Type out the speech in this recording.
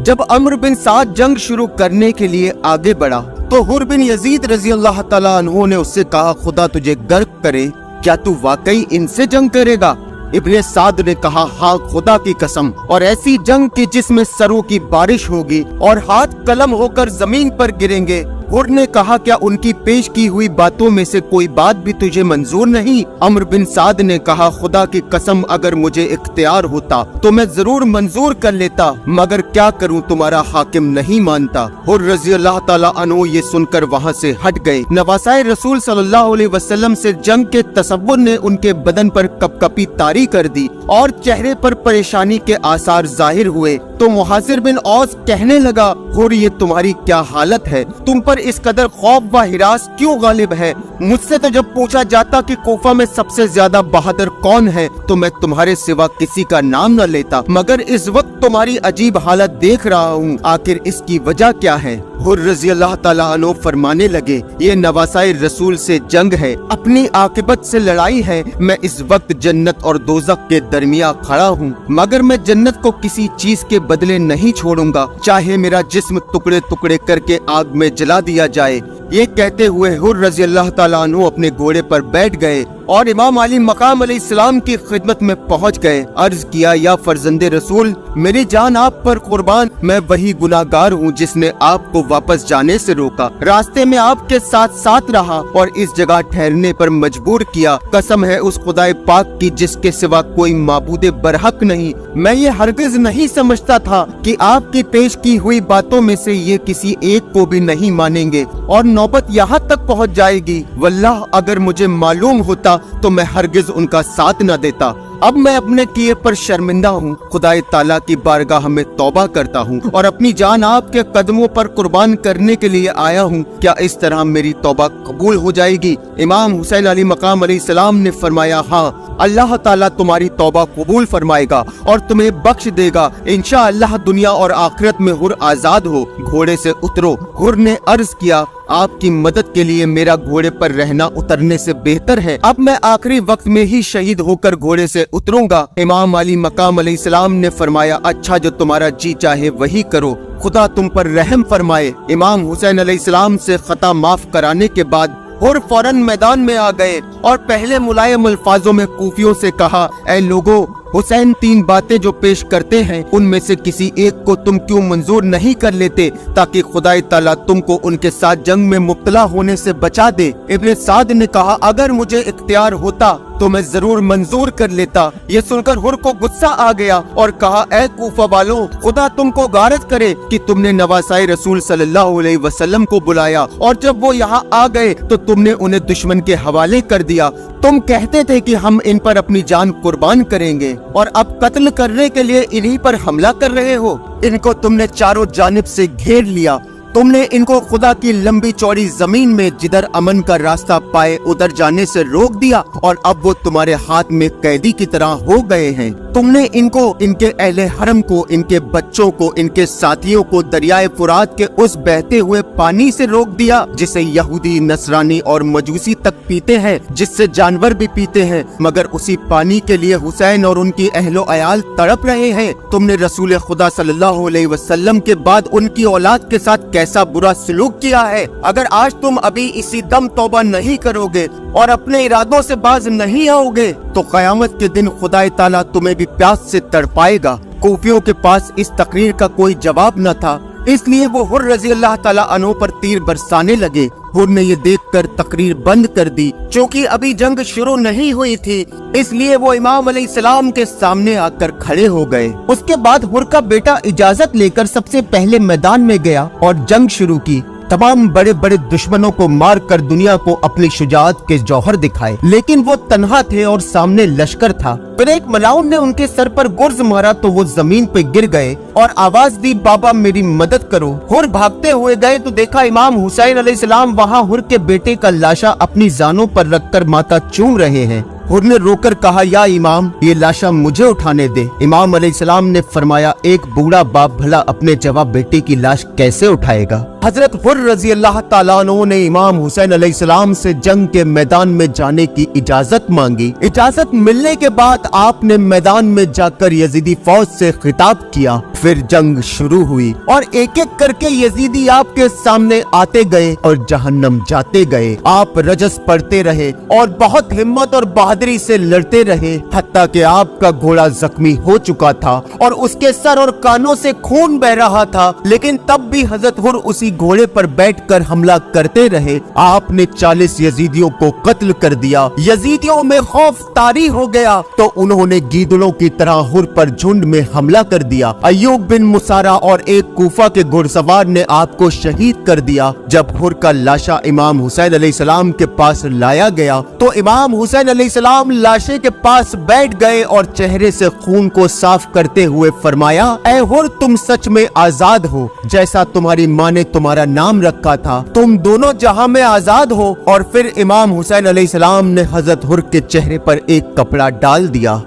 जब अम्र बिन साद जंग शुरू करने के लिए आगे बढ़ा तो हुर बिन यजीद रजी अल्लाह ताला अन्हु ने उससे कहा, खुदा तुझे गर्क करे, क्या तू वाकई इनसे जंग करेगा? इब्ने साद ने कहा, हाँ खुदा की कसम, और ऐसी जंग की जिसमें सरों की बारिश होगी और हाथ कलम होकर जमीन पर गिरेंगे। हुर ने कहा, क्या उनकी पेश की हुई बातों में से कोई बात भी तुझे मंजूर नहीं? अम्र बिन साद ने कहा, खुदा की कसम, अगर मुझे इख्तियार होता तो मैं जरूर मंजूर कर लेता, मगर क्या करूं, तुम्हारा हाकिम नहीं मानता। हुर रजी अल्लाह ताला अन्हु ये सुनकर वहाँ से हट गए। नवासाए रसूल सल्लल्लाहु अलैहि वसल्लम से जंग के तसव्वुर ने उनके बदन पर कपकपी तारी कर दी और चेहरे पर परेशानी के आसार जाहिर हुए। तो मुहासिर बिन औस कहने लगा, हुर ये तुम्हारी क्या हालत है? तुम पर इस कदर खौफ व हिरास क्यों गालिब है? मुझसे तो जब पूछा जाता कि कोफा में सबसे ज्यादा बहादुर कौन है तो मैं तुम्हारे सिवा किसी का नाम न लेता, मगर इस वक्त तुम्हारी अजीब हालत देख रहा हूँ, आखिर इसकी वजह क्या है? हुर रज़ी अल्लाह ताला अन्हु फरमाने लगे, ये नवासाए रसूल से जंग है, अपनी आकिबत से लड़ाई है। मैं इस वक्त जन्नत और दोज़ख के दरमिया खड़ा हूँ, मगर मैं जन्नत को किसी चीज के बदले नहीं छोड़ूंगा, चाहे मेरा जिस्म टुकड़े टुकड़े करके आग में जला दिया जाए। ये कहते हुए हुर रज़ी अल्लाह ताला अन्हु अपने घोड़े पर बैठ गए और इमाम अली मकाम अलैहिस्सलाम की खिदमत में पहुंच गए। अर्ज किया, या फर्जंदे रसूल, मेरी जान आप पर कुर्बान, मैं वही गुनाहगार हूँ जिसने आपको वापस जाने से रोका, रास्ते में आपके साथ साथ रहा और इस जगह ठहरने पर मजबूर किया। कसम है उस खुदाए पाक की जिसके सिवा कोई माबूदे बरहक नहीं। मैं ये हरगिज नहीं समझता था कि आपकी पेश की हुई बातों में से ये किसी एक को भी नहीं मानेंगे और नौबत यहाँ तक पहुँच जाएगी। वल्लाह अगर मुझे मालूम होता तो मैं हरगिज उनका साथ न देता। अब मैं अपने किए पर शर्मिंदा हूँ। खुदाए ताला की बारगाह में तौबा करता हूँ और अपनी जान आपके कदमों पर कुर्बान करने के लिए आया हूँ। क्या इस तरह मेरी तौबा कबूल हो जाएगी? इमाम हुसैन अली मकाम अलैहिस्सलाम ने फरमाया, हाँ, अल्लाह ताला तुम्हारी तौबा कबूल फरमाएगा और तुम्हें बख्श देगा। इंशाअल्लाह दुनिया और आखिरत में हुर आजाद हो। घोड़े से उतरो। हुर ने अर्ज किया, आपकी मदद के लिए मेरा घोड़े पर रहना उतरने से बेहतर है। अब मैं आखिरी वक्त में ही शहीद होकर घोड़े से उतरूंगा। इमाम अली मकाम अलैहिस्सलाम ने फरमाया, अच्छा, जो तुम्हारा जी चाहे वही करो, खुदा तुम पर रहम फरमाए। इमाम हुसैन अलैहिस्सलाम से खता माफ कराने के बाद हुर फौरन मैदान में आ गए और पहले मुलायम अल्फाजों में कूफियों से कहा, ऐ लोगो, हुसैन तीन बातें जो पेश करते हैं उनमें से किसी एक को तुम क्यों मंजूर नहीं कर लेते ताकि खुदाए ताला तुमको उनके साथ जंग में मुब्तला होने से बचा दे। इब्ने साद ने कहा, अगर मुझे इख्तियार होता तो मैं जरूर मंजूर कर लेता। ये सुनकर हुर को गुस्सा आ गया और कहा, ऐ कूफा वालों, खुदा तुमको गारत करे कि तुमने नवासाए रसूल सल्लल्लाहु अलैहि वसल्लम को बुलाया और जब वो यहाँ आ गए तो तुमने उन्हें दुश्मन के हवाले कर दिया। तुम कहते थे कि हम इन पर अपनी जान कुर्बान करेंगे और अब कत्ल करने के लिए इन्हीं पर हमला कर रहे हो। इनको तुमने चारों जानिब से घेर लिया। तुमने इनको खुदा की लंबी चौड़ी जमीन में जिधर अमन का रास्ता पाए उधर जाने से रोक दिया और अब वो तुम्हारे हाथ में कैदी की तरह हो गए हैं। तुमने इनको, इनके अहले हरम को, इनके बच्चों को, इनके साथियों को दरियाए फुरात के उस बहते हुए पानी से रोक दिया जिसे यहूदी, नसरानी और मजूसी तक पीते हैं, जिससे जानवर भी पीते हैं, मगर उसी पानी के लिए हुसैन और उनकी अहलो अयाल तड़प रहे हैं। तुमने रसूल खुदा सल्लल्लाहु अलैहि वसल्लम के बाद उनकी औलाद के साथ कैसा बुरा सलूक किया है। अगर आज तुम अभी इसी दम तौबा नहीं करोगे और अपने इरादों से बाज नहीं आओगे तो कयामत के दिन खुदाए ताला तुम्हें भी प्यास से तड़पाएगा। कूफियों के पास इस तकरीर का कोई जवाब न था, इसलिए वो हुर रज़ी अल्लाह ताला अन्हु पर तीर बरसाने लगे। हुर ने ये देखकर तकरीर बंद कर दी। चूँकि अभी जंग शुरू नहीं हुई थी इसलिए वो इमाम अलैहिस्सलाम के सामने आकर खड़े हो गए। उसके बाद हुर का बेटा इजाजत लेकर सबसे पहले मैदान में गया और जंग शुरू की। तमाम बड़े बड़े दुश्मनों को मार कर दुनिया को अपनी शुजाअत के जौहर दिखाए, लेकिन वो तन्हा थे और सामने लश्कर था। फिर एक मलाउन ने उनके सर पर गुर्ज मारा तो वो जमीन पे गिर गए और आवाज दी, बाबा मेरी मदद करो। हुर भागते हुए गए तो देखा इमाम हुसैन अलैहिस्सलाम वहाँ हुर के बेटे का लाशा अपनी जानों पर रखकर माथा चूम रहे हैं। हुर ने रोकर कहा, या इमाम, ये लाशा मुझे उठाने दे। इमाम अलैहिस्सलाम ने फरमाया, एक बूढ़ा बाप भला अपने जवाब बेटे की लाश कैसे उठाएगा। हजरत हुर रजी अल्लाह ताला अन्हु ने इमाम हुसैन अलैहिस्सलाम से जंग के मैदान में जाने की इजाजत मांगी। इजाजत मिलने के बाद आपने मैदान में जाकर यजीदी फौज से खिताब किया। फिर जंग शुरू हुई और एक एक करके यजीदी आपके सामने आते गए और जहन्नम जाते गए। आप रजस पढ़ते रहे और बहुत हिम्मत और बहादुरी से लड़ते रहे, हत्ता कि आपका घोड़ा जख्मी हो चुका था और उसके सर और कानों से खून बह रहा था, लेकिन तब भी हजरत हुर उसी घोड़े पर बैठकर हमला करते रहे। आपने 40 यजीदियों को कत्ल कर दिया। यजीदियों में खौफ तारी हो गया तो उन्होंने गीदड़ों की तरह हुर पर झुंड में हमला कर दिया। अय्यूब बिन मुसारा और एक कूफा के घुड़सवार ने आपको शहीद कर दिया। जब हुर का लाशा इमाम हुसैन अलैहिस्सलाम के पास लाया गया तो इमाम हुसैन अलैहिस्सलाम लाशे के पास बैठ गए और चेहरे से खून को साफ करते हुए फरमाया, ऐ हुर, तुम सच में आजाद हो, जैसा तुम्हारी माँ ने तुम्हारा नाम रखा था। तुम दोनों जहां में आजाद हो। और फिर इमाम हुसैन अलैहिस्सलाम ने हजरत हुर के चेहरे पर एक कपड़ा डाल दिया।